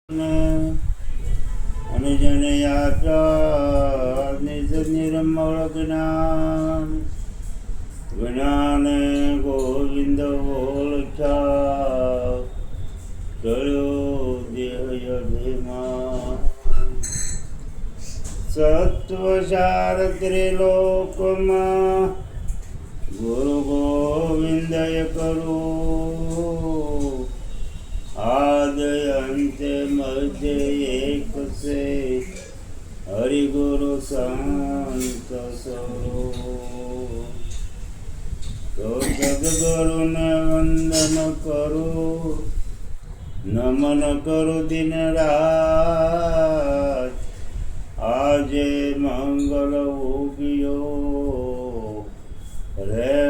અને જેને યાત્રા નિજ નિર્મળ જ્ઞાન જ્ઞાને ગોવિંદ ઓળખ્યા ચડ્યો દેહ યધેમાં સત્વસાર ત્રિલોકમાં ગુરુ ગોવિંદય કરું આદયંતે મધ્ય એક સે હરિગુરુ સંત સરો તો સદગુરુને વંદન કરું નમન કરું દિન રાત આજે મંગલ ઉગ્યો રે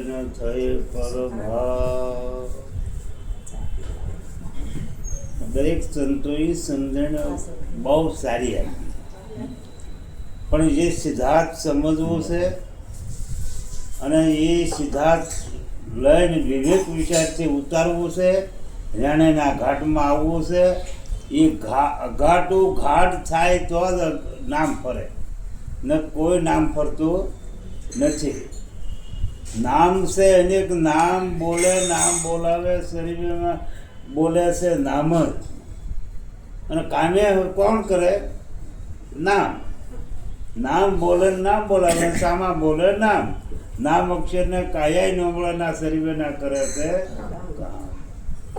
ન થઈ પ્રભાત. દરેક સંતોએ સમજણ બહુ સારી આપી, પણ જે સિદ્ધાર્થ સમજવું છે અને એ સિદ્ધાર્થ લઈને વિવેક વિચારથી ઉતારવું છે, રેણેના ઘાટમાં આવવું છે. એ ઘાટું ઘાટ થાય તો જ નામ ફરે, ને કોઈ નામ ફરતું નથી. નામ છે અનેક નામ બોલે, નામ બોલાવે, શરીરમાં બોલે છે નામ જ. અને કામે કોણ કરે? નામ. નામ બોલે નામ બોલાવે, સામા બોલે નામ. નામ અક્ષરને કાયા ન મળે, ના શરીરે ના કરે છે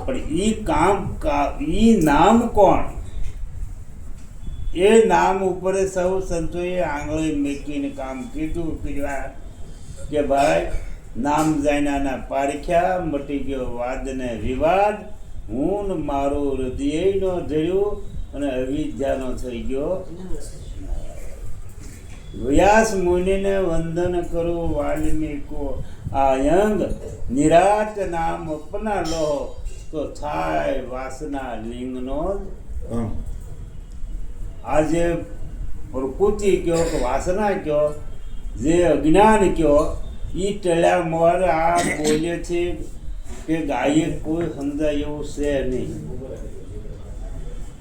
પણ ઈ કામ ઈ નામ કોણ? એ નામ ઉપર સૌ સંતોએ આંગળી મૂકીને કામ કીધું કે ભાઈ નામ જાયના પારખ્યા, મટી ગયો વાદ ને વિવાદ. હું મારું હૃદય નો ધર્યું અને અવિદ્યાનો થઈ ગયો. વ્યાસ મુનિને વંદન કરું વાલ્મીકો આયંગ નિરાત નામ અપના લો તો થાય વાસના લિંગનો. આજે પ્રકૃતિ કયો કે વાસના કયો, જે અજ્ઞાન કયો, એ ટળ્યા મોર આ બોલે છે કે ગાયે કોઈ સમજાય એવું છે નહીં.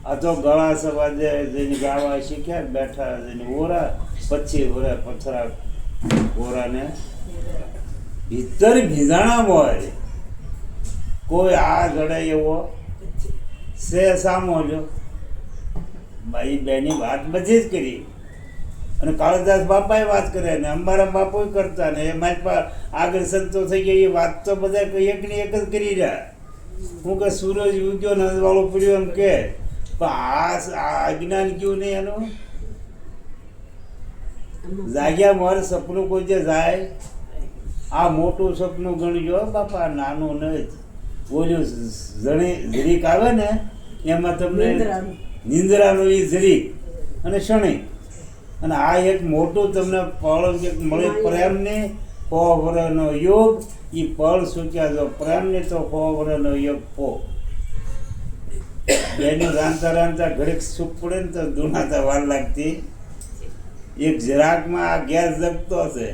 આ તો ગળા સવાજે જઈને ગાવા શીખ્યા, બેઠા જઈને ઓરા, પછી ઓરા પથરા ઓરાને ભીતર ભીજાણામાં હોય. કોઈ આ જડે એવો છે સામો લ્યો. ભાઈ બેની વાત બધી જ કરી, અને કાળીદાસ બાપાએ વાત કરે ને અમારા બાપુ કરતા ને એમાં આગળ સંતો થઈ ગયા. એ વાત તો બધા એકની એક જ કરી રહ્યા. હું કે સૂરજ ઉગ્યો ને વાળો પડ્યો એમ કે, પણ આ અજ્ઞાન કયું નહીં એનું. જાગ્યા મારે સપનું કોઈ જે જાય, આ મોટું સપનું ગણજો બાપા, નાનું નહીં. બોલ્યું જરીક આવે ને એમાં તમને નિંદ્રાનું એ જરીક અને શણી, અને આ એક મોટું તમને પળ મળે પ્રેમની 100 વર્ષનો યોગ. એ પળ સૂક્યા જો પ્રેમની તો 100 વર્ષનો યોગ પો. બેનું રાંધતા રાંધતા ઘડીક સુખ પડે ને તો દુનાતા વાર લાગતી. એક જરાકમાં આ ગેસ જગતો હશે.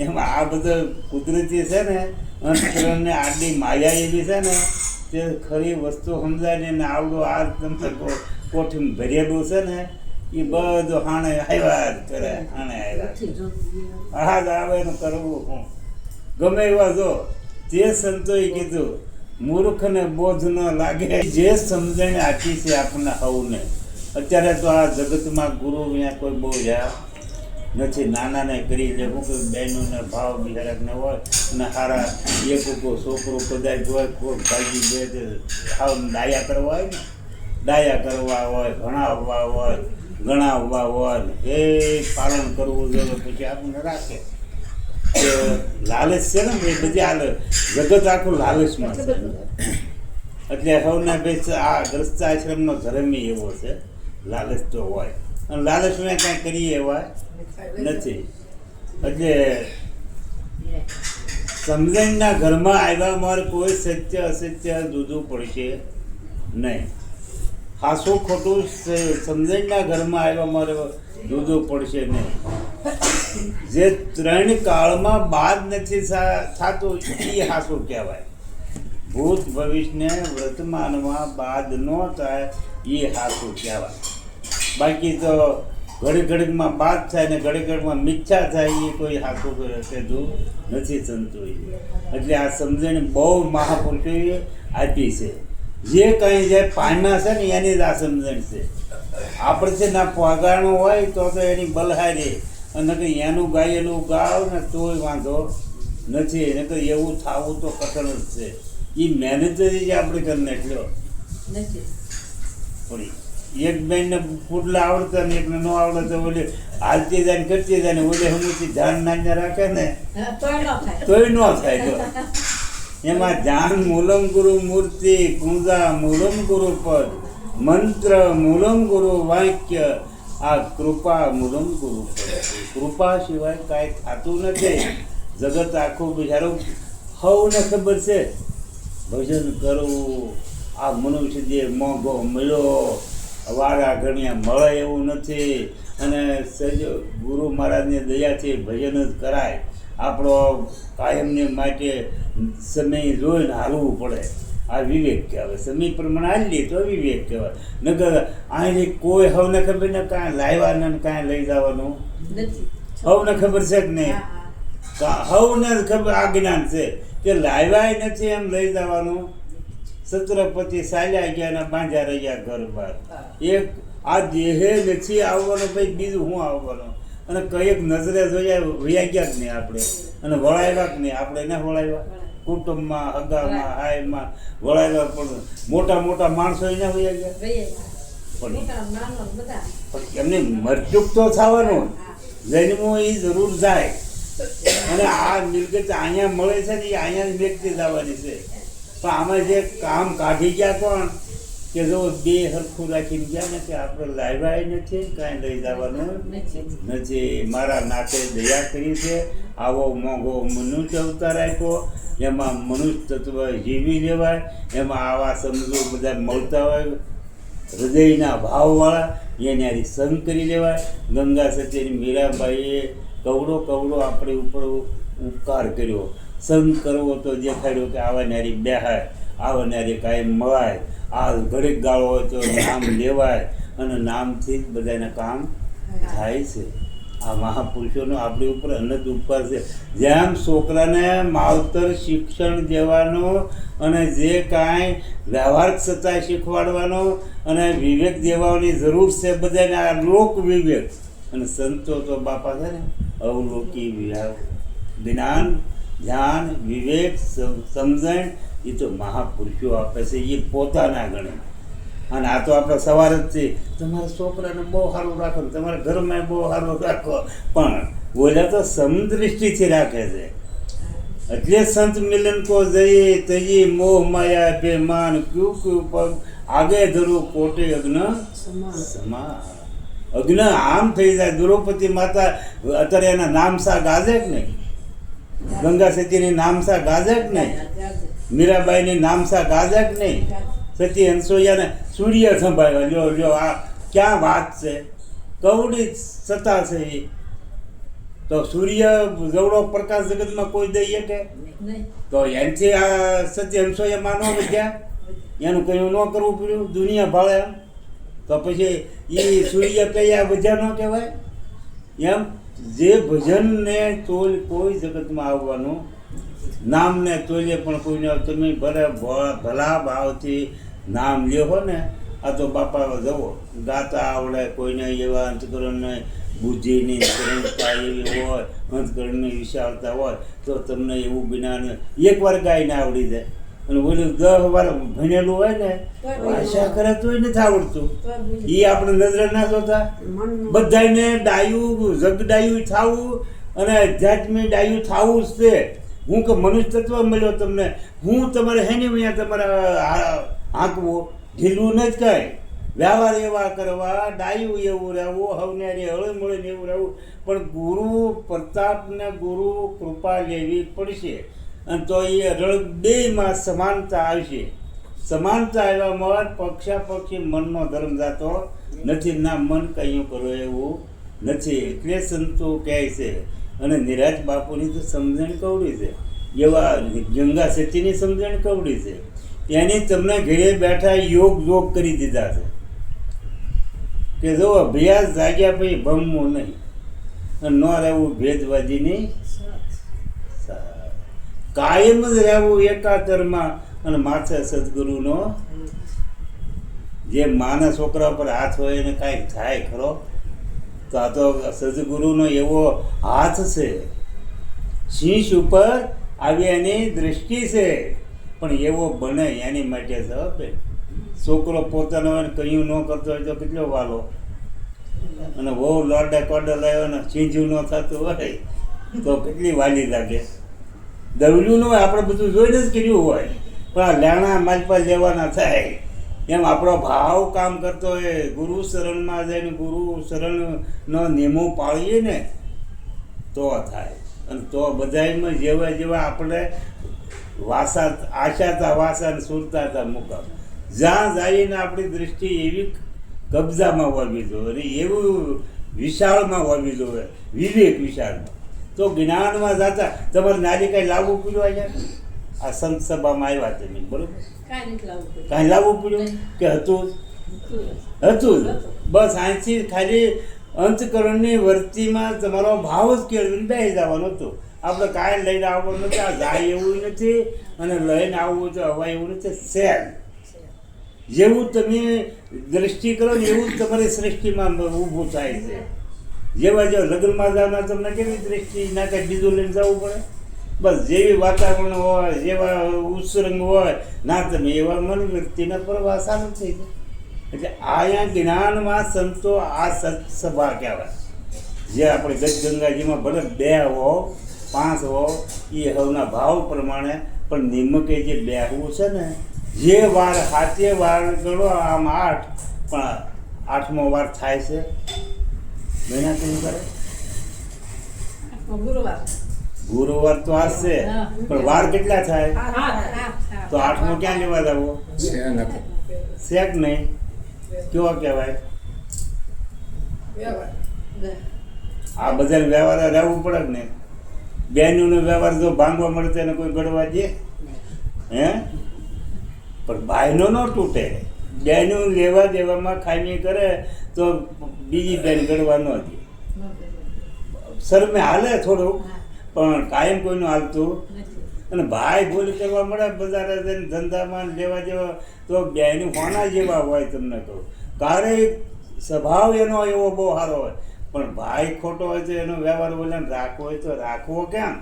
એમાં આ બધો કુદરતી છે ને, અંતકરણને આટલી માયા એવી છે ને, તે ખરી વસ્તુ સમજાય ને એને આવડું આ તમને કોઠીમાં ભરેલું છે ને, એ બધું હાણે આવ્યા જ કરે. હાણે આવ્યા હા જ આવે ને કરવું હું ગમે એવા. જો તે સંતોએ કીધું મૂર્ખને બોધ ન લાગે. જે સમજણ આપી છે આપણને હવને. અત્યારે તો આ જગતમાં ગુરુ અહીંયા કોઈ બહુ રહ્યા નથી. નાનાને કરી લેવું કે બહેનોને ભાવ બિહારકને હોય, અને સારા એક છોકરો કદાચ હોય, કોઈ ભાગી બે હાવ ડાયા કરવા હોય ને, ડાયા કરવા હોય, ભણાવવા હોય, ગણાવવા હોય, એ પાલન કરવું જોઈએ. પછી આપણને રાખે. લાલચ છે ને એ બધી હાલે. જગત આખું લાલચમાં છે. એટલે સૌના બેસ આ ગ્રસ્ત આશ્રમનો ધર્મ એવો છે, લાલચ તો હોય. અને લાલચમાં કાંઈ કરીએ એવા નથી. એટલે સમજણના ઘરમાં આવ્યા મારે કોઈ સત્ય અસત્ય દૂધું પડશે નહીં. હાસું ખોટું સમજણના ઘરમાં આવ્યા મારે દૂધું પડશે નહીં. જે 3 કાળમાં બાદ નથી થતું એ હાસું કહેવાય. ભૂત ભવિષ્યને વર્તમાનમાં બાદ ન થાય એ હાથું કહેવાય. બાકી તો ઘડી ઘડીમાં બાદ થાય ને ઘડી ઘડીમાં મિથ્યા થાય એ કોઈ હાથું કીધું નથી સંતોએ. એટલે આ સમજણ બહુ મહાપુરુષોએ આપી છે. જે કંઈ જે પાના છે ને એની જ આ સમજણ છે. આપણે છે ના પગારનું હોય તો એની બલહારી અને કંઈ એનું ગાયેલું ગાવ ને તોય વાંધો નથી. એને કંઈ એવું થવું તો કઠણ જ છે. એ મહેનત જ આપણે કરી નાખ્યો થોડી. એક બેનને પુડલા આવડતા ને એકને ન આવડે તો ઓલે હાલતી જાય ને કરતી જાય ને ઓલે હમણાંથી ધ્યાન નાઈને રાખે ને તોય ન થાય. જો એમાં ધ્યાન મૂલમ ગુરુ મૂર્તિ, પૂજા મૂલમ ગુરુ પદ, મંત્ર મૂલમ ગુરુ વાક્ય, આ કૃપા મૂલમ ગુરુ પદ. કૃપા સિવાય કાંઈ થતું નથી. જગત આખું બિચારું હવને ખબર છે ભજન કરવું. આ મનુષ્ય જે મોંઘો મળ્યો વારા ઘણિયા મળે એવું નથી. અને સજ ગુરુ મહારાજની દયાથી ભજન જ કરાય. આપણો કાયમને માટે સમય જોઈને હાલવું પડે. આ વિવેક કહેવાય. સમય પ્રમાણે હાલીએ તો વિવેક કહેવાય. નગર અહીંથી કોઈ હવને ખબર ને કાંઈ લાવ્યા ને કાંઈ લઈ જવાનું હવને ખબર છે કે નહીં? હવને ખબર આ જ્ઞાન છે કે લાવ્યા નથી એમ લઈ જવાનું. છત્રપતિ ચાલ્યા ગયા ને બાંધ્યા રહ્યા ઘર બહાર. એક આ દેહે નથી આવવાનો ભાઈ, બીજું શું આવવાનું? અને કઈક નજરે જોયા વયા ગયા જ નહીં આપણે. અને વળાવ્યા જ નહીં આપણે. એને વળાવ્યા કુટુંબમાં, હગામાં, હાયમાં વળાવ્યા. પણ મોટા મોટા માણસો એને વયા ગયા. પણ એમને મરચુક તો થવાનું. જન્મો એ જરૂર જાય. અને આ મિલકત અહીંયા મળે છે ને એ અહીંયા જ વ્યક્તિ જવાની છે. પણ આમાં જે કામ કાઢી ગયા કોણ કે જો બે હરખું રાખીને ગયા ને કે આપણે લાવ્યા નથી કાંઈ લઈ જવાનું નથી. મારા નાતે દયા કરી છે. આવો મોંઘો મનુષ્ય અવતાર આપ્યો. એમાં મનુષ્ય તત્વ જીવી લેવાય. એમાં આવા સમજો બધા મળતા હોય હૃદયના ભાવવાળા એને આરી સંગ કરી લેવાય. ગંગા સતીની મીરાબાઈએ કવડો કવડો આપણી ઉપર ઉપકાર કર્યો. સંગ કરવો તો દેખાડ્યો કે આવા નારી બેહાય, આવા નારી કાંઈ મળાય. આ ઘડીક ગાળો હોય તો નામ લેવાય અને નામથી જ બધાને કામ થાય છે. આ મહાપુરુષોનો આપણી ઉપર અનંત ઉપકાર છે. જેમ છોકરાને માવતર શિક્ષણ દેવાનું અને જે કાંઈ વ્યવહારિક સત્તા શીખવાડવાનો અને વિવેક દેવાની જરૂર છે બધાને. આ લોક વિવેક અને સંતો તો બાપા છે ને અવલોકી જ્ઞાન, ધ્યાન, વિવેક, સમજણ એ તો મહાપુરુષો આપે છે. એ પોતાના ગણે. અને આ તો આપણે સવાર જ છે તમારા છોકરાને બહુ સારું રાખો, તમારા ઘરમાં બહુ સારું રાખો. પણ બોલ્યા તો સમદૃષ્ટિથી રાખે છે. એટલે સંત મિલન કો જઈએ તજી મોહ માયા બેમાન ક્યુ ક્યુ પગ આગે ધરું કોટે અગ્ન સમા. અગ્ન આમ થઈ જાય. દ્રૌપદી માતા અત્યારે એના નામસા ગાજે કે નહીં? ગંગા સતીની નામસા ગાજે કે નહીં? મીરાબાઈની નામસા ગાજે કે નહીં? સતી હંસોયાને સૂર્ય સંભાળ્યો. લ્યો લ્યો આ ક્યાં વાત છે? કવડી સત્તા છે એ તો સૂર્ય જવડો પ્રકાશ જગતમાં કોઈ દઈએ કે તો એનથી આ સતી હંસોયા ન વધ્યા? એનું કયું ન કરવું પડ્યું? દુનિયા ભાળે એમ તો પછી એ સૂર્ય કયા વધ્યા ન કહેવાય? એમ જે ભજનને તોલ કોઈ જગતમાં આવવાનું નામને તોલે પણ કોઈને તમે ભલા ભાવથી નામ લ્યો ને. આ તો બાપા જવો ગાતા આવડે કોઈને એવા અંતકરણને બુદ્ધિની સરળતા એવી હોય, અંતકરણની વિશાળતા હોય તો તમને એવું જ્ઞાન એકવાર ગાઈને આવડી જાય. અને બોલ્યું 10 વાર ભણેલું હોય ને ભાષા કરે તોય નથી આવડતું. એ આપણે નજરે ના જોતા. બધાને ડાયું જગ ડાયું થવું અને આધ્યાત્મિક ડાયું થવું જ છે. હું કે મનુષ્ય તત્વ મળ્યો તમને, હું તમારે હેની અહીંયા તમારે હાંકવું ઢીલું નથી કાંઈ. વ્યવહાર એવા કરવા, ડાયું એવું રહેવું, હવનારી હળીમળીને એવું રહેવું. પણ ગુરુ પ્રતાપને ગુરુ કૃપા લેવી પડશે. અને તો એ અઢળ બેમાં સમાનતા આવશે. સમાનતા આવ્યામાં પક્ષાપક્ષી મનનો ધર્મ જાતો નથી. ના મન કંઈ કરો એવું નથી. એટલે સંતો કહે છે. અને નિરાજ બાપુની તો સમજણ કવડી છે. એવા ગંગા સતીની સમજણ કવડી છે. એની તમને ઘરે બેઠા યોગ કરી દીધા છે. કે જો અભ્યાસ જાગ્યા પછી ભમવું નહીં અને ન રહેવું ભેદવાદી નહીં, કાયમ જ રહેવું એકાતરમાં અને માથે સદગુરુનો જે માના છોકરા પર હાથ હોય એને કાંઈક થાય ખરો? તો આ તો સદગુરુનો એવો હાથ છે, શીશ ઉપર આવી એની દૃષ્ટિ છે, પણ એવો બને એની માટે છે. છોકરો પોતાનો હોય કયું ન કરતો હોય તો કેટલો વાલો, અને બહુ લોડા કોડા લાવ્યો ને ચીંજું ન થતું હોય તો કેટલી વાલી લાગે. દવલું ન હોય, આપણે બધું જોઈને જ કર્યું હોય, પણ આ લેણા માલપા લેવાના થાય એમ આપણો ભાવ કામ કરતો હોય. ગુરુ શરણમાં જઈને ગુરુ શરણનો નિયમો પાળીએ ને તો થાય. અને તો બધામાં જેવા જેવા આપણે વાસા આશાતા વાસા ને સુરતાતા મુકામ, જ્યાં જઈને આપણી દૃષ્ટિ એવી કબજામાં હોવી જોઈએ અને એવું વિશાળમાં હોવી જોઈએ, વિવેક વિશાળમાં. તો જ્ઞાનમાં જતા તમારે નારી કાંઈ લાવવું પડ્યું અહીંયા આ સંત સભામાં આવ્યા તમે, બરોબર? કાંઈ લાવવું પડ્યું કે હતું બસ અહીંથી ખાલી અંતકરણની વર્તીમાં તમારો ભાવ જ કેળવીને બેસી જવાનો હતો. આપણે કાંઈ લઈને આવવાનું નથી, આ જાય એવું નથી અને લઈને આવવું તો હવા એવું નથી. સેલ જેવું તમે દ્રષ્ટિ કરો ને એવું જ તમારી સૃષ્ટિમાં ઊભું થાય છે. જેવા જેવા લગ્નમાં જવાના તમને કેવી દૃષ્ટિ ના કંઈ બીજું લઈને જવું પડે? બસ જેવી વાતાવરણ હોય, જેવા ઉત્સરંગ હોય ના તમે એવા મન વ્યક્તિના પ્રવાહ સારું થઈ જાય. એટલે અહીંયા જ્ઞાનમાં સંતો આ સત્સભા કહેવાય. જે આપણે ગજગંગાજીમાં ભલે 2 હો 5 હો એ હવના ભાવ પ્રમાણે, પણ નિમકે જે બેહવું છે ને, જે વાર 7 વાર ગણો આમ 8, પણ 8મો વાર થાય છે મહિના કેવું કરે? ગુરુવાર તો આ છે, પણ વાર કેટલા થાય? તો 8મો ક્યાં લેવા જવો? શેક નહીં, કેવો કહેવાય? આ બધાને વ્યવહાર રહેવું પડે ને. બેનનો વ્યવહાર જો ભાંગવા મળે તો એને કોઈ ગળવા દે? હે? પણ ભાઈનો ન તૂટે. બેનું લેવા દેવામાં ખામી કરે તો બીજી બેન ગળવા ન દે. શરમે હાલે થોડુંક, પણ કાયમ કોઈનું હાલતું. અને ભાઈ ભૂલ કરવા મળે બજારે જઈને ધંધામાં લેવા દેવા તો બેનું હોના જેવા હોય. તમને કહું, ક્યારેય સ્વભાવ એનો એવો બહુ સારો હોય, પણ ભાઈ ખોટો હોય તો એનો વ્યવહાર બોલાને રાખવો હોય તો રાખવો કેમ?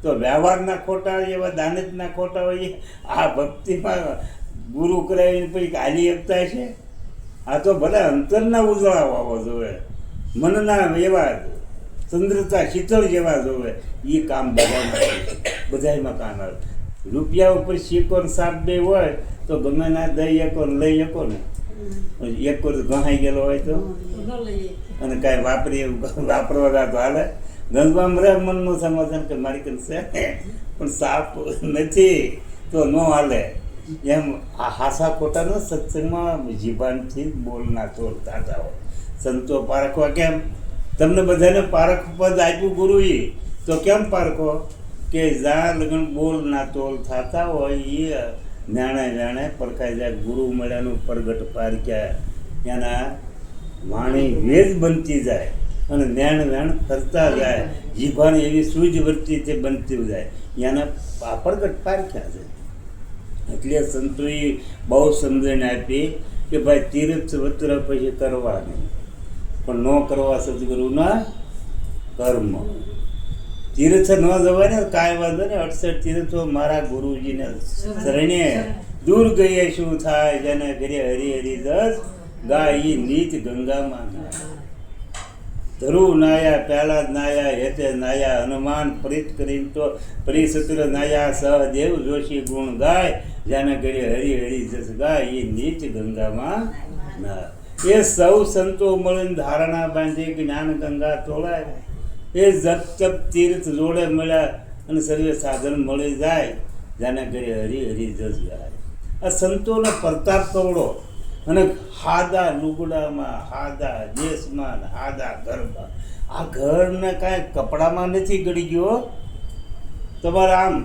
તો વ્યવહારના ખોટા એવા દાનતના ખોટા હોય. આ ભક્તિમાં ગુરુ કરાવીને પછી હાલી શકતા છે? આ તો બધા અંતરના ઉજળા હોવા જોઈએ, મનના એવા ચંદ્રતા શીતળ જેવા જોવે. એ કામ બધામાં કામ આવે. રૂપિયા ઉપર શીકો ને સાપ બે હોય તો ગમે ના દઈ શકો ને લઈ શકો ને. એક વાર ગહાઈ ગયેલો હોય તો અને કાંઈ વાપરવા તો હાલે. ગંદવામાં રહે મનનું સમાધાન કે મારી કંઈ છે પણ સાપ નથી તો ન હાલે. એમ આ હાસા ખોટાનો સત્સંગમાં જીભાનથી બોલના તોલ થતા હોય. સંતો પારખવા કેમ? તમને બધાને પારખ પદ આપ્યું ગુરુએ, તો કેમ પારખો? કે જ્યાં લગ્ન બોલ ના તોલ થતા હોય એ નાણે પરખાઈ જાય. ગુરુ મળ્યાનું પ્રગટ પારખ્યા, એના વાણી વેદ બનતી જાય અને વેણ ફરતા જાય. જીભાની એવી સૂજ વર્તી તે બનતી જાય, એના પ્રગટ પારખ્યા છે. એટલે સંતોએ બહુ સમજણ આપી કે ભાઈ તીર્થ વત્ર પછી કરવા નહીં, પણ ન કરવા સદગુરુના કર્મ. તીર્થ ન જવાય ને કાંઈ વાંધો ને. 68 તીર્થો મારા ગુરુજીને શરણે દૂર ગઈએ શું થાય, જેને ઘરે હરી હરી દસ ગાય નીત ગંગામાં. ધ્રુવ નાયા, પહેલાદ નાયા, હેતે નાયા, હનુમાન પ્રીત કરીને તો પરિસત્ર નાયા, સહદેવ જોશી ગુણ ગાય, જેને ઘરે હરી હરી જસ ગાય એ નીત ગંગામાં ના. એ સૌ સંતો મળીને ધારણા બાંધી જ્ઞાન ગંગા તોળાય. એ જપ તપ તીર્થ જોડે મળ્યા અને સર્વે સાધન મળી જાય, જેના ઘરે હરી હરી જસ ગાય. આ સંતોનો પ્રતાપ કવડો. અને હાદા લુગડામાં, હાદા દેશમાં, હાદા ઘરમાં. આ ઘરને કાંઈ કપડામાં નથી ગળી ગયો. તમારા આમ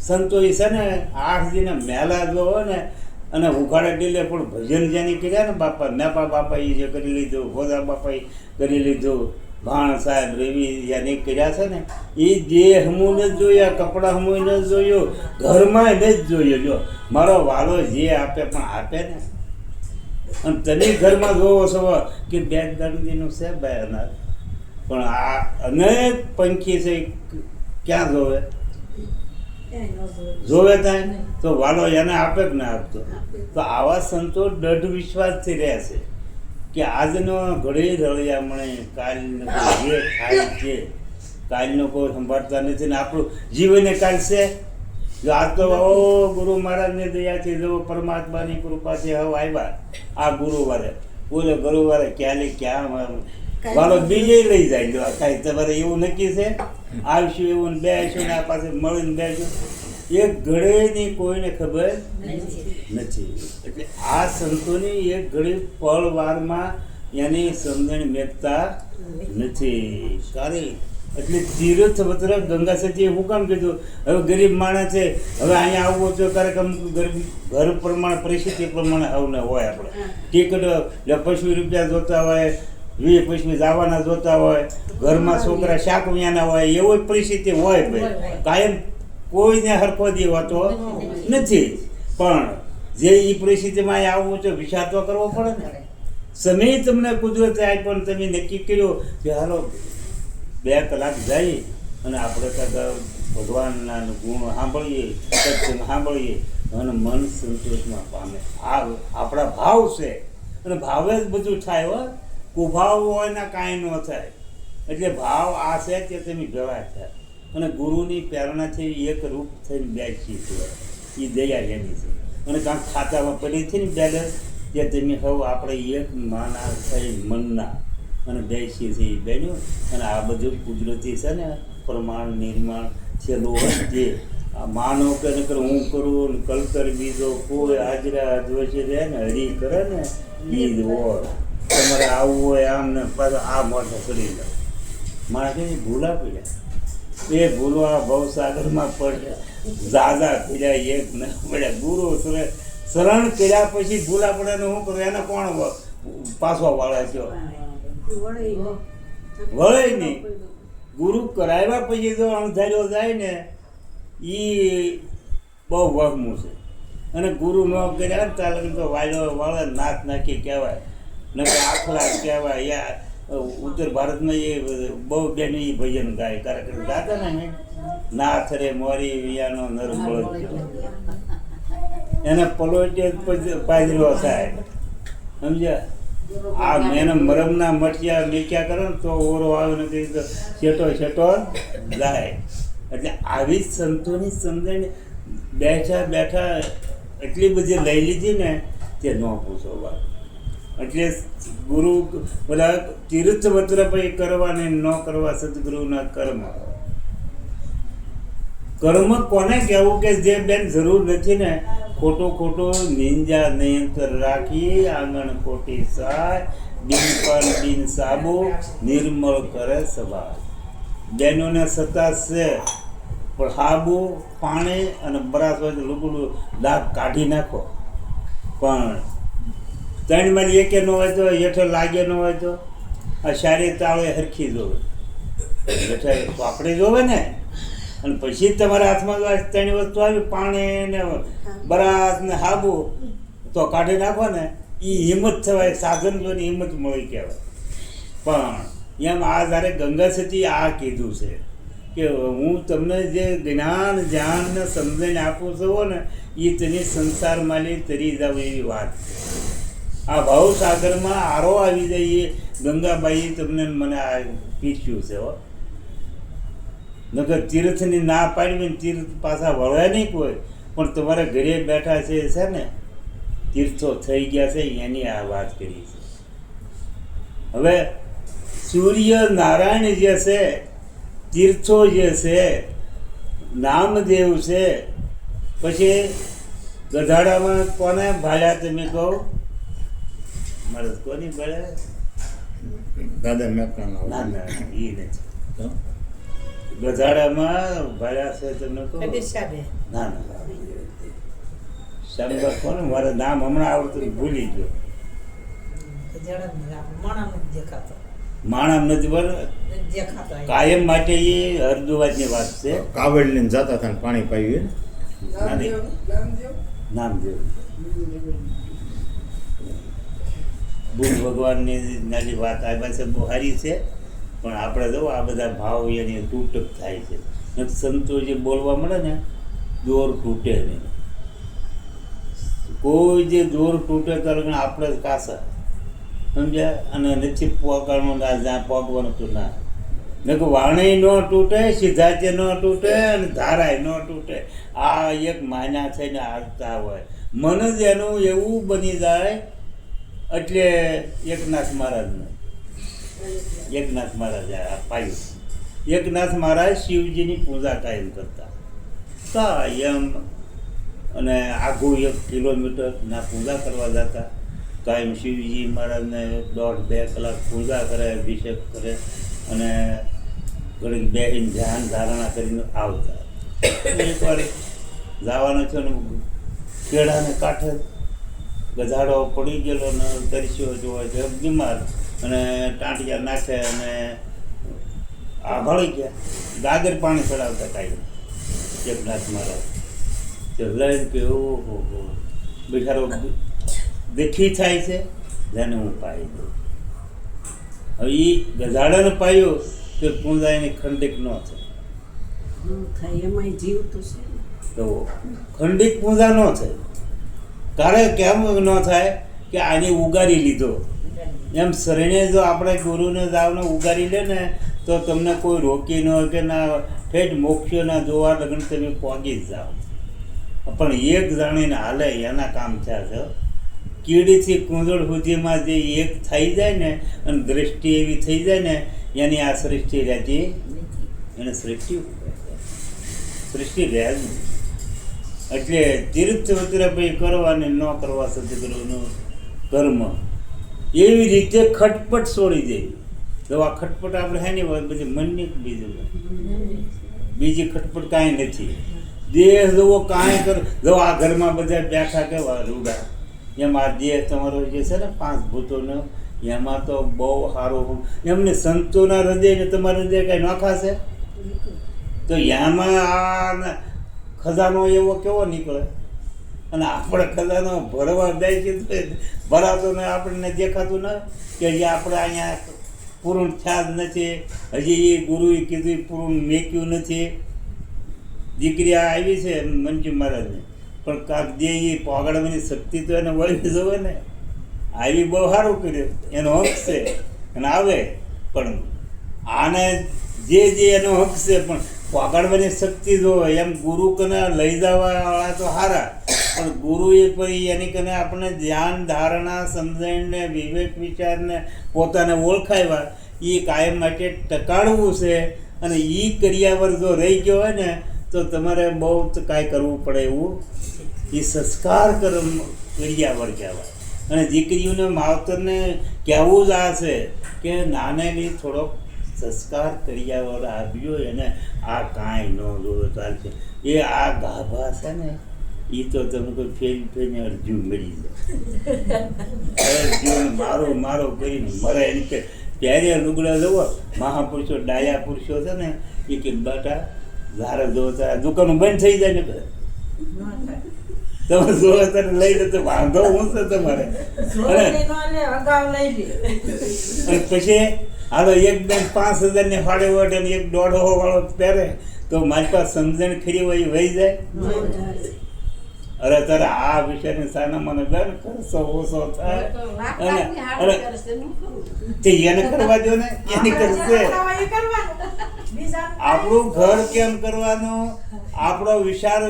સંતો છે ને 8 દિને મેલા જો ને અને ઉઘાડા ટીલે પણ ભજન જેની કર્યા ને બાપા નેપા બાપા એ જે કરી લીધું, ગોદા બાપા એ કરી લીધું, ભાણ સાહેબ રવિ જેને કર્યા છે ને એ દેહ હમું ન જોયા, કપડાં હમું ન જોયું, ઘરમાં ન જ જોયો. જો મારો વાલો જે આપે પણ આપે ને, અને તમે ઘરમાં જોવો છો કે બે દર્દીનું છે ભાઈ અનાજ, પણ આ અનેક પંખી છે ક્યાં જોવે? જોવે ત્યાં તો વાલો એને આપે કે ના આપતો? તો આવા સંતો દઢ વિશ્વાસથી રહે છે કે આજનો ઘડી રળિયા મળે, કાલનો જે થાય છે, કાલનો કોઈ સંભાળતા નથી ને આપણું જીવન કાલ છે. જો આ તો ગુરુ મહારાજની દયાથી જો પરમાત્માની કૃપાથી હવે આવ્યા આ ગુરુવારે, બોલે ગુરુવારે ક્યાં વાલો બીજે લઈ જાય. જો કાંઈ તમારે એવું નક્કી છે આવશું એવું ને બેસું ને આ પાસે મળીને બેસું, એક ઘડીની કોઈને ખબર નથી. એટલે આ સંતોની એક ઘડી પળવારમાં એની સમજણ મેકતા નથી. સારી એટલે તીર્થ વત્ર ગંગા સતીએ હું કામ કીધું? હવે ગરીબ માણસ છે, હવે અહીંયા આવવું તો ક્યારેક ઘર પ્રમાણે પરિસ્થિતિ પ્રમાણે આવું હોય. આપણે ટિકિટ 25 રૂપિયા જોતા હોય, 20-25 જવાના જોતા હોય, ઘરમાં છોકરા શાક વ્યાના હોય, એવી પરિસ્થિતિ હોય ભાઈ. કાયમ કોઈને હરખો દી હોતો નથી, પણ જે એ પરિસ્થિતિમાં આવવું તો વિચાર તો કરવો પડે ને. સમય તમને કુદરતે આપ્યો પણ તમે નક્કી કર્યો કે હાલો 2 કલાક જઈ અને આપણે કાંઈક ભગવાનના ગુણ સાંભળીએ, સત્સંગ સાંભળીએ અને મન સંતોષમાં પામે. આ આપણા ભાવ છે અને ભાવે જ બધું થાય. હો કુભાવ હોય ને કાંઈ ન થાય. એટલે ભાવ આ છે કે તમે ભેળા થાય અને ગુરુની પ્રેરણાથી એક રૂપ થઈને બેસી છે. એ દયા એની છે. અને કાંક ખાતામાં પડી છે ને બેલેન્સ કે તમે હવે આપણે એક માના થઈ મનના અને બેસી છે એ બેન્યું. અને આ બધું કુદરતી છે ને પ્રમાણ નિર્માણ છેલ્લું હોય જે માનો કે નકર હું કરું ને કલકર બીજો કોઈ હાજરા જોશે રહે ને હરી કરે ને એ જ હોય. તમારે આવવું હોય આમ ને પાછું આ મોટો કરી લે. માણસની ભૂલા પડ્યા, એ ભૂલવા ભવસાગરમાં પડ્યા, દાદા કર્યા એક ન પડ્યા. ગુરુ શરણ કર્યા પછી ભૂલા પડે ને શું કરું? એને કોણ પાછો વાળે છે? વળે નહીં. ગુરુ કરાવ્યા પછી જો અણધાર્યો જાય ને એ બહુ વહમું છે. અને ગુરુ ન કર્યા ને તાલે તો વાળો વાળે નાથ નાખી કહેવાય, નકર આખલા કહેવાય. યા ઉત્તર ભારતમાં એ બહુ બેન એ ભજન ગાય કાર્યક્રમ ગાતા ને, નાથ રે મોરી વિયાનો નરબળ એને પલોટે પાજરો થાય. સમજ્યા? આ મેને મરમના મઠિયા મેક્યા કરો ને તો ઓરો આવે ને તો છેટો જાય. એટલે આવી સંતોની સમજણ બેઠા એટલી બધી લઈ લીધી ને તે ન પૂછો વાત. એટલે ગુરુ બધા તીર્થ વત્ર પછી કરવાને ન કરવા સદગુરુના કર્મ. કર્મ કોને કહેવું કે જે બેન જરૂર નથી ને ખોટું નિંજા નિયંત્ર રાખી આંગણ ખોટી સાય બિન પર બિન સાબુ નિર્મળ કરે સભા. બેનોને સત્તા છે પણ સાબુ પાણી અને બરાસ હોય તો લુગડું દાગ કાઢી નાખો, પણ 3 માંથી એકે ન હોય તો હેઠળ લાગે ન હોય તો આ સારી તાળે હરખી જોવે, હેઠળ પાપડી જોવે ને. અને પછી તમારા હાથમાં 3 વસ્તુ આવી પાણી ને બરાસ ને સાબુ તો કાઢી નાખો ને એ હિંમત થવાય. સાધન જોઈને હિંમત મળી કહેવાય. પણ એમ આ જ્યારે ગંગા સતી આ કીધું છે કે હું તમને જે જ્ઞાન ધ્યાન ને સમજણ આપું છું ને એ તમે સંસારમાં લઈ તરી જાવ એવી વાત છે. આ ભાવસાગરમાં આરો આવી જાય એ ગંગાબાઈએ તમને મને આ પીછ્યું છે. હો નગર તીર્થની ના પાડવી ને તીર્થ પાછા વળ્યા નહીં કોઈ, પણ તમારા ઘરે બેઠા છે ને તીર્થો થઈ ગયા છે એની આ વાત કરી છે. હવે સૂર્ય નારાયણ જે છે, તીર્થો જે છે, નામદેવ છે, પછી ગધાડામાં કોને ભાળ્યા તમે કહો? મારે કોની ભાળ્યા? દાદા મેકના ના એ નથી. ગધાડામાં ભાળ્યા છે તમને કહો? ના શ્યામદાસ કોને મારે નામ હમણાં આવડતું ભૂલી ગયો. માણસ નથી બરાબર, કાયમ માટે એ હરદુવાજની વાત છે. કાવડ લઈને જતા હતા ને પાણી પાયું નામદેવ બુદ્ધ ભગવાનની નાની વાત આ પાસે બહુ સારી છે, પણ આપણે જો આ બધા ભાવ એની તૂટક થાય છે. સંતો જે બોલવા મળે ને દોર તૂટે નહીં. કોઈ જે દોર તૂટે તો આપણે જ કાસા સમજ્યા, અને નથી પોકાળનું જ્યાં પોગવાનું તો ના ને કે વાણી ન તૂટે, સિદ્ધાંતે ન તૂટે અને ધારાય ન તૂટે. આ એક માન્યા થઈને આવતા હોય મન જ એનું એવું બની જાય. એટલે એકનાથ મહારાજ આ પાયું. એકનાથ મહારાજ શિવજીની પૂજા કાયમ કરતા કાયમ, અને આઘું 1 કિલોમીટર ના પૂજા કરવા જતા કાયમ. શિવજી મહારાજને 1.5-2 કલાક પૂજા કરે, અભિષેક કરે, અને ઘડીક બેસીને ધ્યાન ધારણા કરીને આવતા. એકવાર જવાનો છે ને કેળાને કાંઠે ગધાડો પડી ગયેલો ને દર્શીઓ જોવા છે બીમાર, અને ટાંટિયા નાખે અને આભાળી ગયા. ગાગર પાણી ચડાવતા કાંઈ એકનાથ મહારાજ લઈને કે ઓહો બિચારો દેખી થાય છે, જેને હું પાઈ દઉં. હવે એ ગધાડાને પાયો તો પૂંજા એની ખંડિત ન થાય, તો ખંડિત પૂંજા ન થાય. કારણ કેમ ન થાય કે આને ઉગારી લીધો. એમ શરણે જો આપણે ગુરુને જાવને ઉગારી લે ને તો તમને કોઈ રોકી ન હોય કે ના ઠેઠ મોક્ષના જોવા લગ્ન તમે પહોંચી જ જાઓ. પણ એક જાણીને હાલે એના કામ થયા છે. કીડીથી કુંજળ સુધીમાં જે એક થઈ જાય ને અને દ્રષ્ટિ એવી થઈ જાય ને એની આ સૃષ્ટિ રહેતી, એને સૃષ્ટિ રહે જ નહીં. એટલે તીર્થ વતરાભાઈ કરવાને ન કરવા સદગુરુનું કર્મ એવી રીતે ખટપટ છોડી દેવી. તો આ ખટપટ આપણે હે નહીં હોય બધી મનની બીજી ખટપટ કાંઈ નથી. દેહ જવો કાંઈ કર જો આ ઘરમાં બધા બેઠા કેવા રૂડા, એમ આ દેહ તમારો જે છે ને 5 ભૂતોનો એમાં તો બહુ સારું. એમને સંતોના હૃદયને તમારા હૃદય કાંઈ નોખાશે તો એમાં આ ખજાનો એવો કેવો નીકળે. અને આપણે ખજાનો ભરવા જાય છે તો ભરાતો ને આપણને દેખાતું ન કે જે આપણે અહીંયા પૂર્ણ થયા જ નથી, હજી એ ગુરુએ કીધું પૂર્ણ મેક્યું નથી. દીકરી આવી છે મંજુ મહારાજને, પણ કાંક દે એ પોગાડવાની શક્તિ તો એને વળી જવે ને. આવી બહુ સારું કર્યું, એનો હક છે અને આવે, પણ આને જે એનો હક છે પણ પોગાડવાની શક્તિ જોવે. એમ ગુરુ કને લઈ જવાવાળા તો સારા, પણ ગુરુએ પછી એની કને આપણે ધ્યાન ધારણા સમજણને વિવેક વિચારને પોતાને ઓળખાવ્યા એ કાયમ માટે ટકાડવું છે. અને એ કર્યાવર જો રહી ગયો હોય ને તો તમારે બહુ કાંઈ કરવું પડે એવું એ સંસ્કાર કર્યાવર કહેવાય. અને દીકરીઓને માવતરને કહેવું જ આ છે કે નાનેલી થોડોક સંસ્કાર કર્યાવર આવ્યો એને આ કાંઈ ન જોવે ચાલશે. એ આ ગાભા છે ને એ તો તમે કોઈ ફેરને અર્જુન મળી જાય. અર્જુન મારો કરીને મરે એની કે ત્યારે લુગડા જવો. મહાપુરુષો ડાયા પુરુષો છે ને એ કે બેટા ધારે જો દુકાનો બંધ થઈ જાય ને તમે જો ત્યારે લઈ લે તો વાંધો હું છે તમારે. અને પછી હાલો એક બેન 5000 ને ફાળે વટ અને 1.5 વાળો પહેરે તો મારી પાસે સમજણ ખરી હોય વહી જાય. અરે તારે આ વિષયની સાના મને બેન કરશો ઓછો થાય અને એને કરવા દો ને એની કરશે. આપણું ઘર કેમ કરવાનું, આપણો વિચાર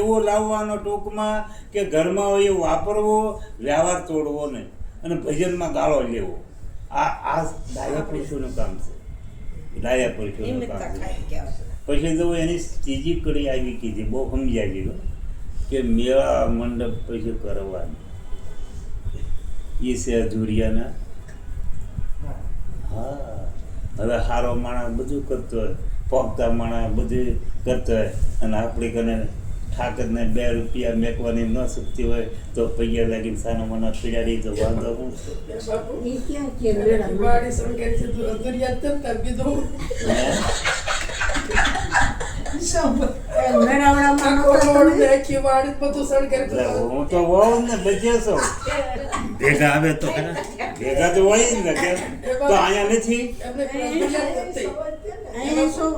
એવો લાવવાનો ટૂંકમાં કે ઘરમાં એ વાપરવો, વ્યવહાર તોડવો નહીં અને ભજનમાં ગાળો લેવો. આ ડાયા પુરુષોનું કામ છે, ડાયા પુરુષોનું કામ છે. પછી તો એની ત્રીજી કડી આવી કીધી, બહુ સમજાઈ ગયું કે મેળા મંડપ પછી કરવાનું એ છે અધૂરિયાના. હા હવે સારો માણસ બધું કરતો હોય, પોગતા માણસ બધું કરતો હોય અને આપણે કને ઠાકરને 2 રૂપિયા મેકવાની ન શક્તિ હોય તો પૈયા લાગીને સાનો મનો પીડાડી તો વાંધો હું બાપુ ઈ ક્યાં કે મેળા દિવાળી શણગારી છે તો અંતરિયાત કેમ કરી દીધું મેળાવડામાં આખો રોડ ને આખી વાડી બધું શણગારી એટલે દીધું. હું તો હોઉં ને બચે છો ભેગા આવે તો ખરા. ભેગા તો હોય જ ને કેમ તો અહીંયા નથી એમને કોઈ અંતરિયાત નથી. અહીંયા શું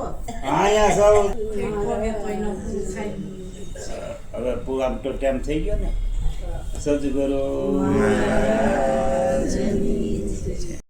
અહીંયા સૌ હવે કોઈનો થાય હવે આમ તો ટાઈમ થઈ ગયો ને સદગુરુ